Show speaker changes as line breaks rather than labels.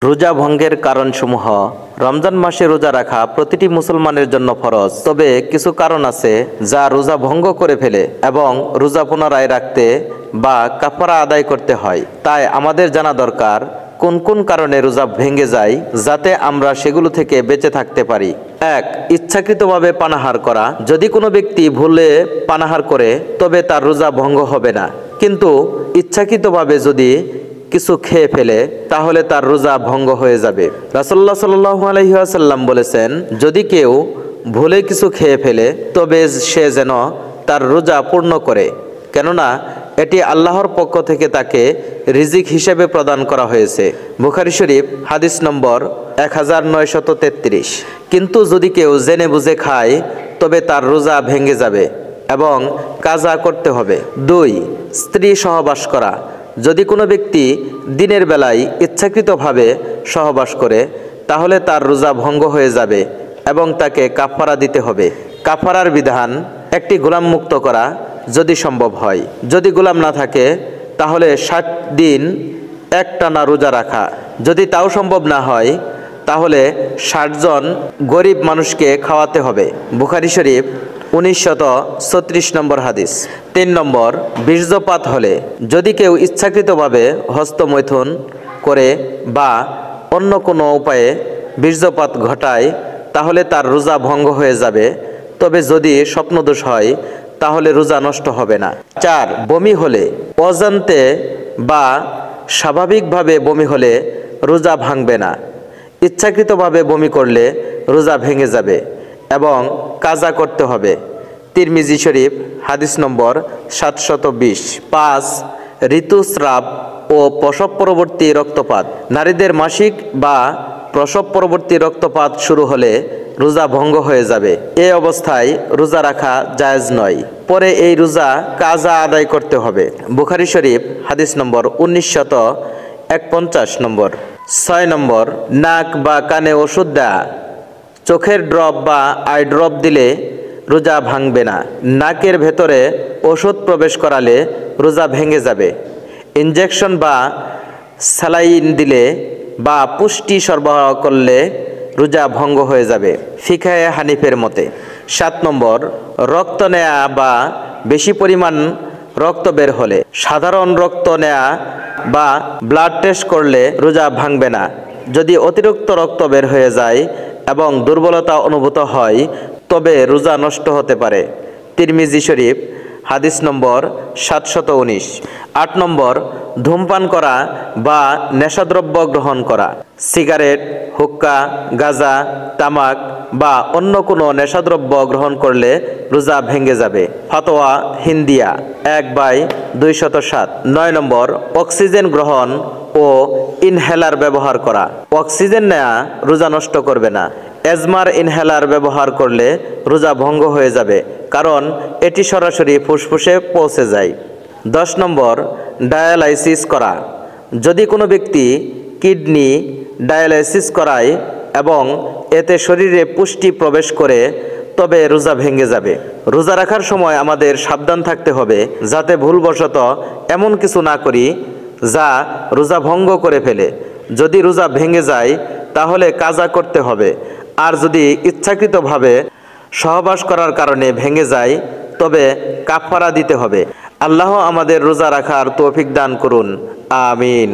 রোজা ভঙ্গের কারণসমূহ। রমজান মাসে রোজা রাখা প্রতিটি মুসলমানের জন্য ফরজ, তবে কিছু কারণ আছে যা রোজা ভঙ্গ করে ফেলে এবং রোজা পুনরায় রাখতে বা কাফারা আদায় করতে হয়। তাই আমাদের জানা দরকার কোন কোন কারণে রোজা ভেঙে যায়, যাতে আমরা সেগুলো থেকে বেঁচে থাকতে পারি। ১. ইচ্ছাকৃতভাবে পানাহার করা। যদি কোনো ব্যক্তি ভুলে পানাহার করে তবে তার রোজা ভঙ্গ হবে না, কিন্তু ইচ্ছাকৃতভাবে যদি কিছু খেয়ে ফেলে তাহলে তার রোজা ভঙ্গ হয়ে যাবে। রাসূলুল্লাহ সাল্লাল্লাহু আলাইহি ওয়াসাল্লাম বলেছেন, যদি কেউ ভুলে কিছু খেয়ে ফেলে তবে সে যেন তার রোজা পূর্ণ করে, কেননা এটি আল্লাহর পক্ষ থেকে তাকে রিজিক হিসেবে প্রদান করা হয়েছে। বুখারী শরীফ হাদিস নম্বর 1933। কিন্তু যদি কেউ জেনে বুঝে খায় তবে তার রোজা ভেঙে যাবে এবং কাজা করতে হবে। ২. স্ত্রী সহবাস করা। যদি কোনো ব্যক্তি দিনের বেলায় ইচ্ছাকৃতভাবে সহবাস করে তাহলে তার রোজা ভঙ্গ হয়ে যাবে এবং তাকে কাফারা দিতে হবে। কাফারার বিধান: একটি গোলাম মুক্ত করা যদি সম্ভব হয়। যদি গোলাম না থাকে তাহলে 60 দিন একটানা রোজা রাখা। যদি তাও সম্ভব না হয় তাহলে 60 জন গরিব মানুষকে খাওয়াতে হবে। বুখারী শরীফ 1936 নম্বর হাদিস। ৩ নম্বর, বীর্যপাত হলে। যদি কেউ ইচ্ছাকৃতভাবে হস্তমৈথুন করে বা অন্য কোনো উপায়ে বীর্যপাত ঘটায় তাহলে তার রোজা ভঙ্গ হয়ে যাবে, তবে যদি স্বপ্নদোষ হয় তাহলে রোজা নষ্ট হবে না। ৪. বমি হলে। অজান্তে বা স্বাভাবিকভাবে বমি হলে রোজা ভাঙবে না। ইচ্ছাকৃতভাবে বমি করলে রোজা ভেঙে যাবে এবং কাজা করতে হবে। তিরমিজি শরীফ হাদিস নম্বর 720। ৫. ঋতুস্রাব ও প্রসব পরবর্তী রক্তপাত। নারীদের মাসিক বা প্রসব পরবর্তী রক্তপাত শুরু হলে রোজা ভঙ্গ হয়ে যাবে। এই অবস্থায় রোজা রাখা জায়েজ নয়, পরে এই রোজা কাজা আদায় করতে হবে। বুখারী শরীফ হাদিস নম্বর 1951 নম্বর। ৬ নম্বর, নাক বা কানে ওষুধ দেয়া। চোখের ড্রপ বা আই ড্রপ দিলে রোজা ভাঙবে না। নাকের ভেতরে ওষুধ প্রবেশ করালে রোজা ভেঙে যাবে। ইনজেকশন বা স্যালাইন দিলে বা পুষ্টি সরবরাহ করলে রোজা ভঙ্গ হয়ে যাবে ফিকহে হানিফের মতে। ৭ নম্বর, রক্ত নেয়া বা বেশি পরিমাণ রক্ত বের হলে। সাধারণ রক্ত নেয়া বা ব্লাড টেস্ট করলে রোজা ভাঙবে না। যদি অতিরিক্ত রক্ত বের হয়ে যায় এবং দুর্বলতা অনুভূত হয় তবে রোজা নষ্ট হতে পারে। তিরমিজি শরীফ হাদিস নম্বর 719। ৮ নম্বর, ধূমপান করা বা নেশাদ্রব্য গ্রহণ করা। সিগারেট, হুক্কা, গাঁজা, তামাক বা অন্য কোনো নেশাদ্রব্য গ্রহণ করলে রোজা ভেঙে যাবে। ফতোয়া হিন্দিয়া 1/207। ৯ নম্বর, অক্সিজেন গ্রহণ ও ইনহেলার ব্যবহার করা। অক্সিজেন নেয়া রোজা নষ্ট করবে না। এজমার ইনহেলার ব্যবহার করলে রোজা ভঙ্গ হয়ে যাবে, কারণ এটি সরাসরি ফুসফুসে পৌঁছে যায়। ১০ নম্বর, ডায়ালাইসিস করা। যদি কোনো ব্যক্তি কিডনি ডায়ালাইসিস করায় এবং এতে শরীরে পুষ্টি প্রবেশ করে তবে রোজা ভেঙে যাবে। রোজা রাখার সময় আমাদের সাবধান থাকতে হবে যাতে ভুলবশত এমন কিছু না করি যা রোজা ভঙ্গ করে ফেলে। যদি রোজা ভেঙে যায় তাহলে কাজা করতে হবে, আর যদি ইচ্ছাকৃতভাবে সহবাস করার কারণে ভেঙে যায় তবে কাফারা দিতে হবে। আল্লাহ আমাদের রোজা রাখার তৌফিক দান করুন। আমিন।